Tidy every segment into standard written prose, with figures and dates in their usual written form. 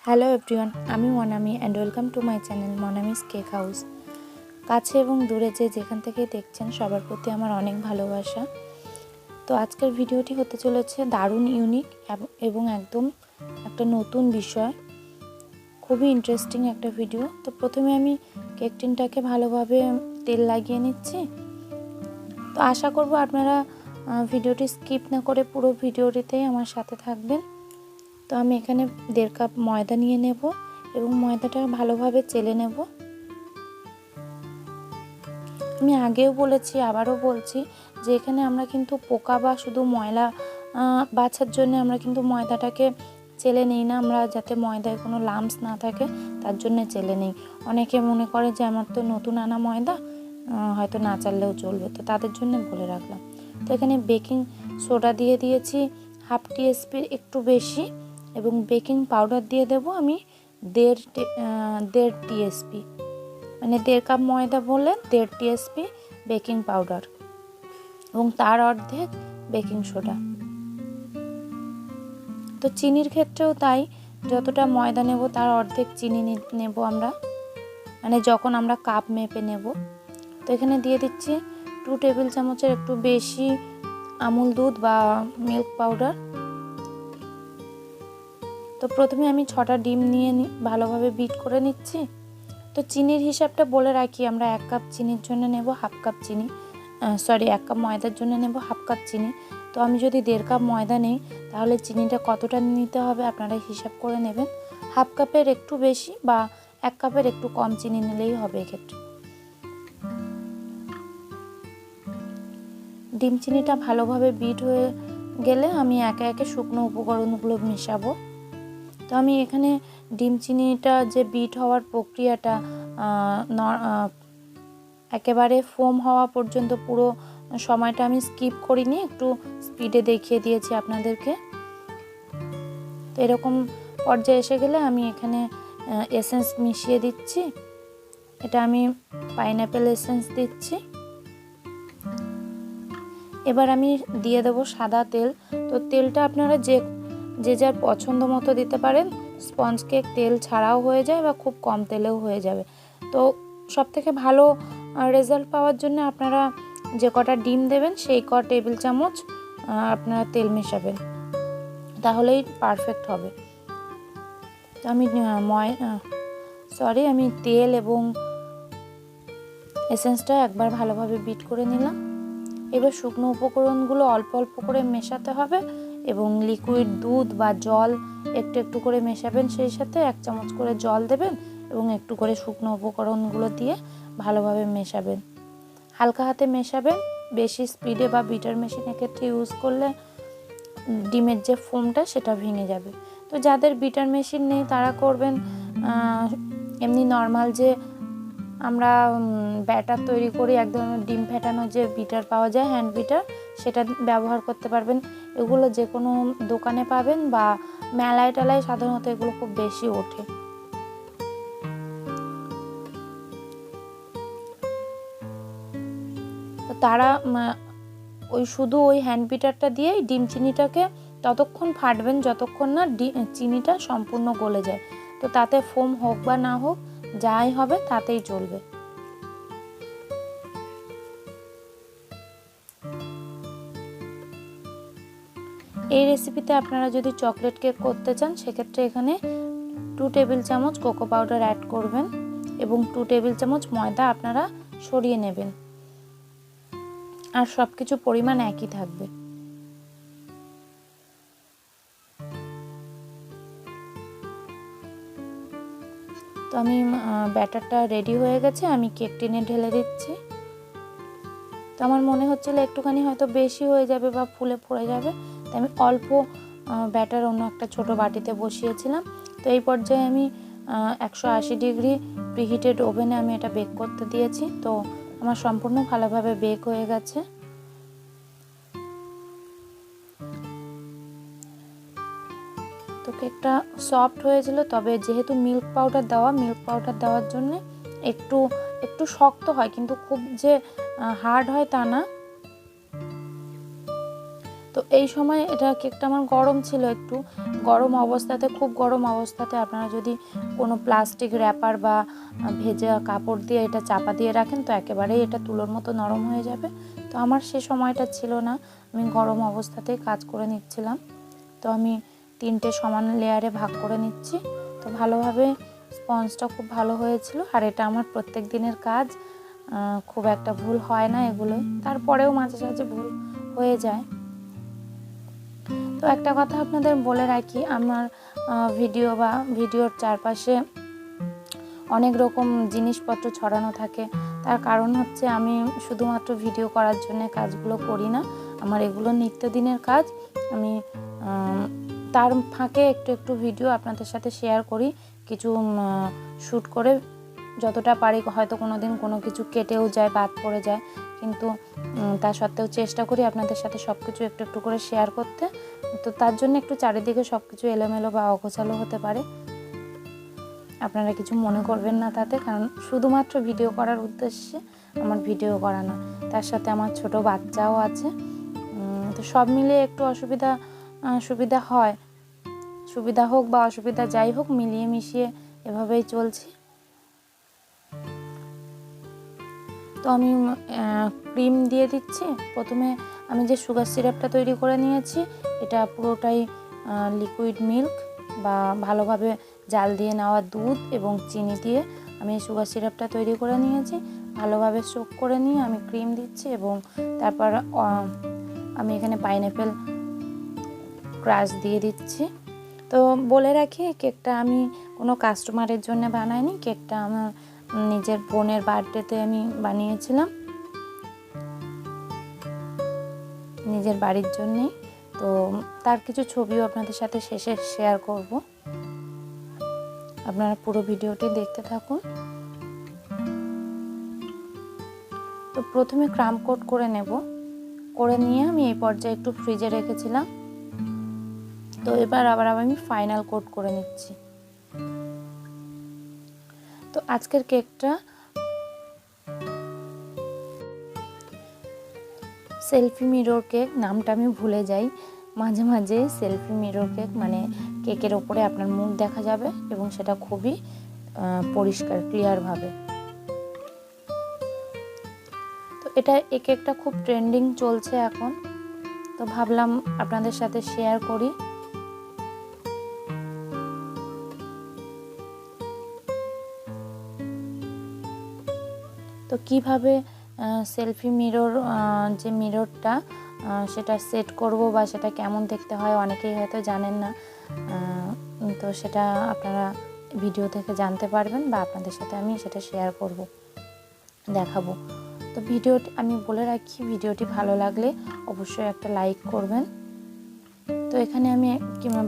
Hello everyone, আমি Monami and welcome to my channel Monami's cake house. কাছে এবং দূরে যেখান থেকে দেখছেন সবার প্রতি আমার অনেক ভালোবাসা। তো আজকের ভিডিওটি হতে চলেছে দারুণ ইউনিক এবং একদম একটা নতুন বিষয়, খুবই ইন্টারেস্টিং একটা ভিডিও। তো প্রথমে আমি কেক টিনটাকে ভালোভাবে তেল লাগিয়ে নিচ্ছি। তো আশা করব আপনারা ভিডিওটি স্কিপ না করে পুরো ভিডিওটিতেই আমার সাথে থাকবেন। তো আমি এখানে 1.5 কাপ ময়দা নিয়ে নেব এবং ময়দাটা ভালোভাবে চেলে নেব। আমি আগেও বলেছি, আবারও বলছি যে এখানে আমরা কিন্তু পোকা বা শুধু ময়লা বাছার জন্য আমরা কিন্তু ময়দাটাকে চেলে নিই না, আমরা যাতে ময়দায় কোনো লাম্পস না থাকে তার জন্য চেলে নিই। অনেকে মনে করে যে আমার তো নতুন আনা ময়দা, হয়তো না চাললেও চলবে, তো তাদের জন্য বলে রাখলাম। তো এখানে বেকিং সোডা দিয়ে দিয়েছি 1/2 টিস্পুন একটু বেশি, এবং বেকিং পাউডার দিয়ে দেব আমি 1.5 টিএসপি, মানে 1.5 কাপ ময়দা বলে 1.5 টিএসপি বেকিং পাউডার, এবং তার অর্ধেক বেকিং সোডা। তো চিনির ক্ষেত্রেও তাই, যতটা ময়দা নেব তার অর্ধেক চিনি নেব আমরা, মানে যখন আমরা কাপ মেপে নেব। তো এখানে দিয়ে দিচ্ছি 2 টেবিল চামচের একটু বেশি আমুল দুধ বা মিল্ক পাউডার। তো প্রথমে আমি 6টা ডিম নিয়ে ভালোভাবে বিট করে নিচ্ছি। তো চিনির হিসাবটা বলে রাখি, আমরা 1 কাপ চিনির জন্য নেব 1/2 কাপ চিনি, 1 কাপ ময়দার জন্য নেব 1/2 কাপ চিনি। তো আমি যদি 1.5 কাপ ময়দা নেই তাহলে চিনিটা কতটা নিতে হবে আপনারা হিসাব করে নেবেন। 1/2 কাপের একটু বেশি বা 1 কাপের একটু কম চিনি নিলেই হবে এক্ষেত্রে। ডিম চিনিটা ভালোভাবে বিট হয়ে গেলে আমি একে একে শুকনো উপকরণগুলো মেশাবো। তো আমি এখানে ডিম চিনিটা যে বিট হওয়ার প্রক্রিয়াটা একেবারে ফোম হওয়া পর্যন্ত পুরো সময়টা আমি স্কিপ করিনি, একটু স্পিডে দেখিয়ে দিয়েছি আপনাদেরকে। তো এরকম পর্যায়ে এসে গেলে আমি এখানে এসেন্স মিশিয়ে দিচ্ছি। এটা আমি পাইনঅ্যাপেল এসেন্স দিচ্ছি। এবার আমি দিয়ে দেবো সাদা তেল। তো তেলটা আপনারা যে যার পছন্দ মতো দিতে পারেন। স্পঞ্জ কেক তেল ছাড়াও হয়ে যায় বা খুব কম তেলেও হয়ে যাবে। তো সবথেকে ভালো রেজাল্ট পাওয়ার জন্য আপনারা যে কটা ডিম দেবেন সেই টেবিল চামচ আপনারা তেল মেশাবেন, তাহলেই পারফেক্ট হবে। তো আমি আমি তেল এবং এসেন্সটা একবার ভালোভাবে বিট করে নিলাম। এবার শুকনো উপকরণগুলো অল্প অল্প করে মেশাতে হবে, এবং লিকুইড দুধ বা জল একটু একটু করে মেশাবেন, সেই সাথে 1 চামচ করে জল দেবেন এবং একটু করে শুকনো উপকরণগুলো দিয়ে ভালোভাবে মেশাবেন। হালকা হাতে মেশাবেন, বেশি স্পিডে বা বিটার মেশিন এক্ষেত্রে ইউজ করলে ডিমের যে ফোমটা সেটা ভেঙে যাবে। তো যাদের বিটার মেশিন নেই তারা করবেন এমনি নর্মাল যে আমরা ব্যাটার তৈরি করি, এক ধরনের ডিম ফেটানো যে বিটার পাওয়া যায়, হ্যান্ড বিটার, সেটা ব্যবহার করতে পারবেন। এগুলো যে কোনো দোকানে পাবেন বা মেলায় টেলায় সাধারণত এগুলো খুব বেশি ওঠে। তো তারা শুধু ওই হ্যান্ড বিটারটা দিয়েই ডিম চিনিটাকে ততক্ষণ ফাটবেন যতক্ষণ না চিনিটা সম্পূর্ণ গলে যায়। তো তাতে ফোম হোক বা না হোক, যাই হবে তাতেই চলবে। এই রেসিপিতে আপনারা যদি চকলেট কেক করতে চান সেক্ষেত্রে এখানে 2 টেবিল চামচ কোকো পাউডার অ্যাড করবেন এবং 2 টেবিল চামচ ময়দা আপনারা সরিয়ে নেবেন, আর সব কিছু পরিমাণ একই থাকবে। তো আমি ব্যাটারটা রেডি হয়ে গেছে, আমি কেক টিনে ঢেলে দিচ্ছি। তো আমার মনে হচ্ছিল একটুখানি হয়তো বেশি হয়ে যাবে বা ফুলে পড়ে যাবে, তাই আমি অল্প ব্যাটার অন্য একটা ছোট বাটিতে বসিয়েছিলাম। তো এই পর্যায়ে আমি 180 ডিগ্রি প্রিহিটেড ওভেনে আমি এটা বেক করতে দিয়েছি। তো আমার সম্পূর্ণ ভালোভাবে বেক হয়ে গেছে। তো কেকটা সফট হয়েছিল, তবে যেহেতু মিল্ক পাউডার দেওয়ার জন্য একটু শক্ত হয়, কিন্তু খুব যে হার্ড হয় তা না। তো তো এই সময় এটা কেকটা আমার গরম ছিল, একটু গরম অবস্থাতে, খুব গরম অবস্থাতে আপনারা যদি কোনো প্লাস্টিক র্যাপার বা ভেজা কাপড় দিয়ে এটা চাপা দিয়ে রাখেন তো একেবারেই এটা তুলোর মতো নরম হয়ে যাবে। তো আমার সে সময়টা ছিল না, আমি গরম অবস্থাতেই কাজ করে নিচ্ছিলাম। তো আমি 3টে সমান লেয়ারে ভাগ করে নিচ্ছি। তো ভালোভাবে স্পঞ্জটা খুব ভালো হয়েছিল। আর এটা আমার প্রত্যেক দিনের কাজ, খুব একটা ভুল হয় না এগুলো, তারপরেও মাঝে মাঝে ভুল হয়ে যায়। তো একটা কথা আপনাদের বলে রাখি, আমার ভিডিওর চারপাশে অনেক রকম জিনিসপত্র ছড়ানো থাকে। তার কারণ হচ্ছে আমি শুধুমাত্র ভিডিও করার জন্য কাজগুলো করি না, আমার এগুলো নিত্যদিনের কাজ। আমি তার ফাঁকে একটু একটু ভিডিও আপনাদের সাথে শেয়ার করি, কিছু শ্যুট করে যতটা পারি। হয়তো কোনো দিন কোনো কিছু কেটেও যায়, বাদ পড়ে যায়, কিন্তু তা সত্ত্বেও চেষ্টা করি আপনাদের সাথে সব কিছু একটু একটু করে শেয়ার করতে। তো তার জন্য একটু চারিদিকে সব কিছু এলোমেলো বা অগোছালো হতে পারে, আপনারা কিছু মনে করবেন না তাতে, কারণ শুধুমাত্র ভিডিও করার উদ্দেশ্যে আমার ভিডিও করা না, তার সাথে আমার ছোট বাচ্চাও আছে। তো সব মিলিয়ে একটু সুবিধা হয়, সুবিধা হোক বা অসুবিধা যাই হোক, মিলিয়ে মিশিয়ে এভাবেই চলছি। তো আমি ক্রিম দিয়ে দিচ্ছি। প্রথমে আমি যে সুগার সিরাপটা তৈরি করে নিয়েছি, এটা পুরোটাই লিকুইড মিল্ক বা ভালোভাবে জাল দিয়ে নেওয়া দুধ এবং চিনি দিয়ে আমি সুগার সিরাপটা তৈরি করে নিয়েছি। ভালোভাবে সোক করে নিয়ে আমি ক্রিম দিচ্ছি এবং তারপর আমি এখানে পাইনঅ্যাপেল ক্রাশ দিয়ে দিচ্ছি। তো বলে রাখি, কেকটা আমি কোনো কাস্টমারের জন্য বানাইনি, কেকটা আমার নিজের বোনের বার্থডেতে আমি বানিয়েছিলাম, নিজের বাড়ির জন্যেই। তো তার কিছু ছবিও আপনাদের সাথে শেষে শেয়ার করব, আপনারা পুরো ভিডিওটি দেখতে থাকুন। তো প্রথমে ক্রাম কোট করে নেব, করে নিয়ে আমি এই পর্যায়ে একটু ফ্রিজে রেখেছিলাম। তো এবার আবার আমি ফাইনাল কোট করে নিচ্ছি। তো আজকের কেকটা সেলফি মিরর কেক, নামটা আমি ভুলে যাই মাঝে মাঝে। সেলফি মিরর কেক মানে কেকের ওপরে আপনার মুখ দেখা যাবে এবং সেটা খুবই পরিষ্কার ক্লিয়ারভাবে। তো এই কেকটা খুব ট্রেন্ডিং চলছে এখন, তো ভাবলাম আপনাদের সাথে শেয়ার করি। তো কিভাবে সেলফি মিরর যে মিররটা সেটা সেট করব বা সেটা কেমন দেখতে হয় অনেকেই হয়তো জানেন না, তো সেটা আপনারা ভিডিও থেকে জানতে পারবেন বা আপনাদের সাথে আমি সেটা শেয়ার করব, দেখাবো। তো ভিডিওটি আমি বলে রাখি, ভিডিওটি ভালো লাগলে অবশ্যই একটা লাইক করবেন। তো এখানে আমি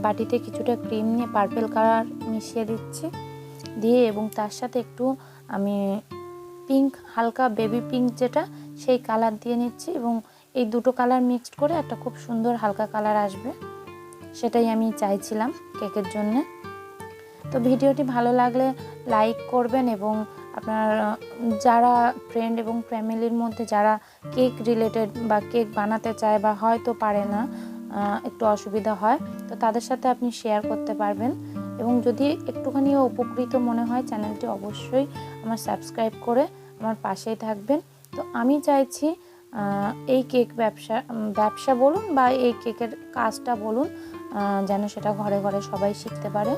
বাটিতে কিছুটা ক্রিম নিয়ে পার্পল কালার মিশিয়ে দিচ্ছি, দিয়ে এবং তার সাথে একটু আমি পিঙ্ক, হালকা বেবি পিঙ্ক যেটা, সেই কালার দিয়ে নিচ্ছি এবং এই দুটো কালার মিক্সড করে একটা খুব সুন্দর হালকা কালার আসবে, সেটাই আমি চাইছিলাম কেকের জন্য। তো ভিডিওটি ভালো লাগলে লাইক করবেন এবং আপনার যারা ফ্রেন্ড এবং ফ্যামিলির মধ্যে যারা কেক রিলেটেড বা কেক বানাতে চায় বা হয়তো পারে না, একটু অসুবিধা হয়, তো তাদের সাথে আপনি শেয়ার করতে পারবেন। এবং যদি একটুখানি উপকৃত মনে হয়, চ্যানেলটি অবশ্যই আমার সাবস্ক্রাইব করে আমার পাশেই থাকবেন। তো আমি চাইছি এই কেক ব্যবসা বলুন বা এই কেকের কাজটা বলুন, যেন সেটা ঘরে ঘরে সবাই শিখতে পারে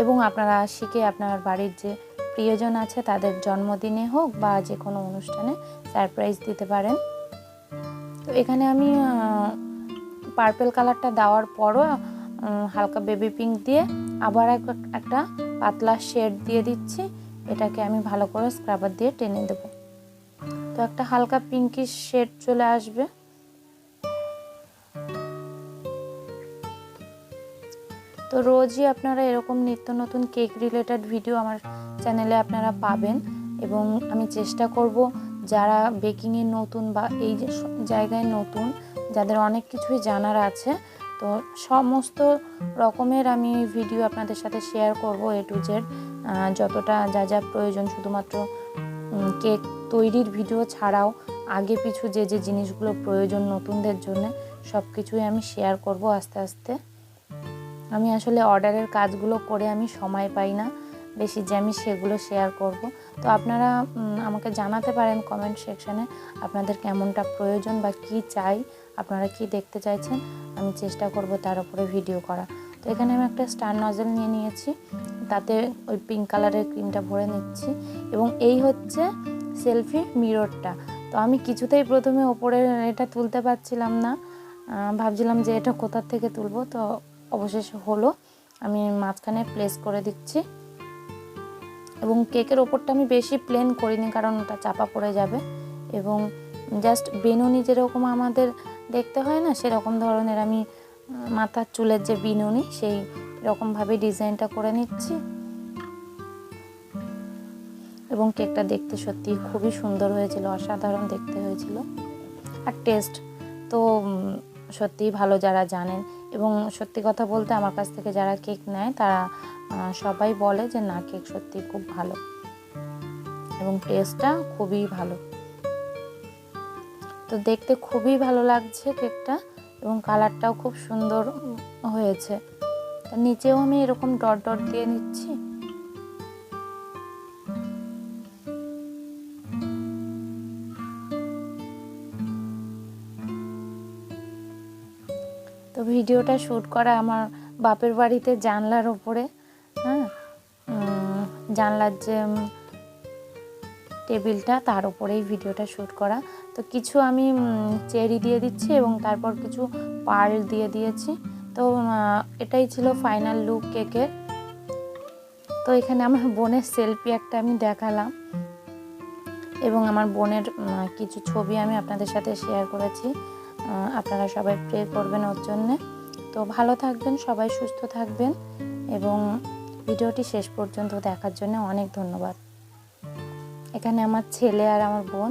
এবং আপনারা শিখে আপনার বাড়ির যে প্রিয়জন আছে তাদের জন্মদিনে হোক বা যে কোনো অনুষ্ঠানে সারপ্রাইজ দিতে পারেন। তো এখানে আমি পার্পল কালারটা দেওয়ার পরও হালকা বেবি পিঙ্ক দিয়ে আবার একটা পাতলা শেড দিয়ে দিচ্ছি। এটাকে আমি ভালো করে স্ক্রাবার দিয়ে টেনে দেব, তো একটা হালকা পিঙ্কিশ শেড চলে আসবে। তো রোজই আপনারা এরকম নিত্য নতুন কেক রিলেটেড ভিডিও আমার চ্যানেলে আপনারা পাবেন এবং আমি চেষ্টা করব যারা বেকিংয়ে নতুন বা এই যে জায়গায় নতুন, যাদের অনেক কিছুই জানার আছে, তো সমস্ত রকমের আমি ভিডিও আপনাদের সাথে শেয়ার করব, A to Z যতটা যা প্রয়োজন। শুধুমাত্র কেক তৈরির ভিডিও ছাড়াও আগে পিছু যে জিনিসগুলো প্রয়োজন নতুনদের জন্য, সব কিছুই আমি শেয়ার করব আস্তে আস্তে। আমি আসলে অর্ডারের কাজগুলো করে আমি সময় পাই না বেশি যে আমি সেগুলো শেয়ার করব। তো আপনারা আমাকে জানাতে পারেন কমেন্ট সেকশানে আপনাদের কেমনটা প্রয়োজন বা কি চাই, আপনারা কি দেখতে চাইছেন, আমি চেষ্টা করব তার উপরে ভিডিও করা। তো এখানে আমি একটা স্টার নজেল নিয়ে নিয়েছি, তাতে ওই পিঙ্ক কালারের ক্রিমটা ভরে নিচ্ছি। এবং এই হচ্ছে সেলফি মিররটা। তো আমি কিছুতেই প্রথমে ওপরে এটা তুলতে পারছিলাম না, ভাবছিলাম যে এটা কোথা থেকে তুলবো। তো অবশেষে হলো, আমি মাঝখানে প্লেস করে দিচ্ছি। এবং কেকের ওপরটা আমি বেশি প্লেন করিনি, কারণ ওটা চাপা পড়ে যাবে। এবং জাস্ট বিনুনি যেরকম আমাদের দেখতে হয় না, সেরকম ধরনের আমি মাথার চুলের যে বিনুনি সেই রকমভাবে ডিজাইনটা করে নিচ্ছি। এবং কেকটা দেখতে সত্যি খুবই সুন্দর হয়েছিল, অসাধারণ দেখতে হয়েছিল। আর টেস্ট তো সত্যিই ভালো, যারা জানেন। এবং সত্যি কথা বলতে আমার কাছ থেকে যারা কেক নেয় তারা সবাই বলে যে না, কেক সত্যি খুব ভালো এবং টেস্টটা খুবই ভালো। তো দেখতে খুবই ভালো লাগছে কেকটা, এবং কালারটাও খুব সুন্দর হয়েছে। নিচেও আমি এরকম ডট ডট দিয়ে নিচ্ছি। তো ভিডিওটা শ্যুট করা আমার বাপের বাড়িতে জানলার ওপরে, হ্যাঁ, জানলার যে টেবিলটা তার উপরেই ভিডিওটা শ্যুট করা। তো কিছু আমি চেরি দিয়ে দিচ্ছি এবং তারপর কিছু পার্ল দিয়ে দিয়েছি। তো এটাই ছিল ফাইনাল লুক কেকের। তো এখানে আমার বোনের সেলফি একটা আমি দেখালাম, এবং আমার বোনের কিছু ছবি আমি আপনাদের সাথে শেয়ার করেছি। আপনারা সবাই প্রে করবেন ওর জন্যে। তো ভালো থাকবেন, সবাই সুস্থ থাকবেন, এবং ভিডিওটি শেষ পর্যন্ত দেখার জন্য অনেক ধন্যবাদ। এখানে আমার ছেলে আর আমার বোন।